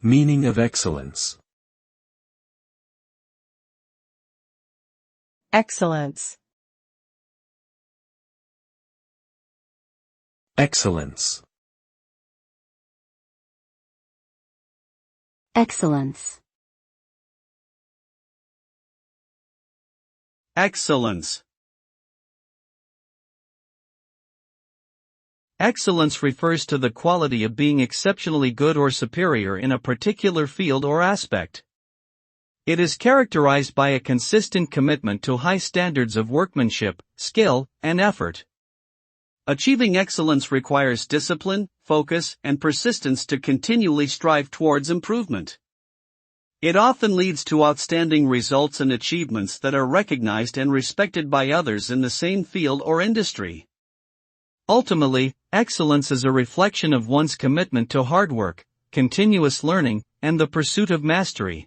Meaning of excellence. Excellence. Excellence. Excellence. Excellence. Excellence refers to the quality of being exceptionally good or superior in a particular field or aspect. It is characterized by a consistent commitment to high standards of workmanship, skill, and effort. Achieving excellence requires discipline, focus, and persistence to continually strive towards improvement. It often leads to outstanding results and achievements that are recognized and respected by others in the same field or industry. Ultimately, excellence is a reflection of one's commitment to hard work, continuous learning, and the pursuit of mastery.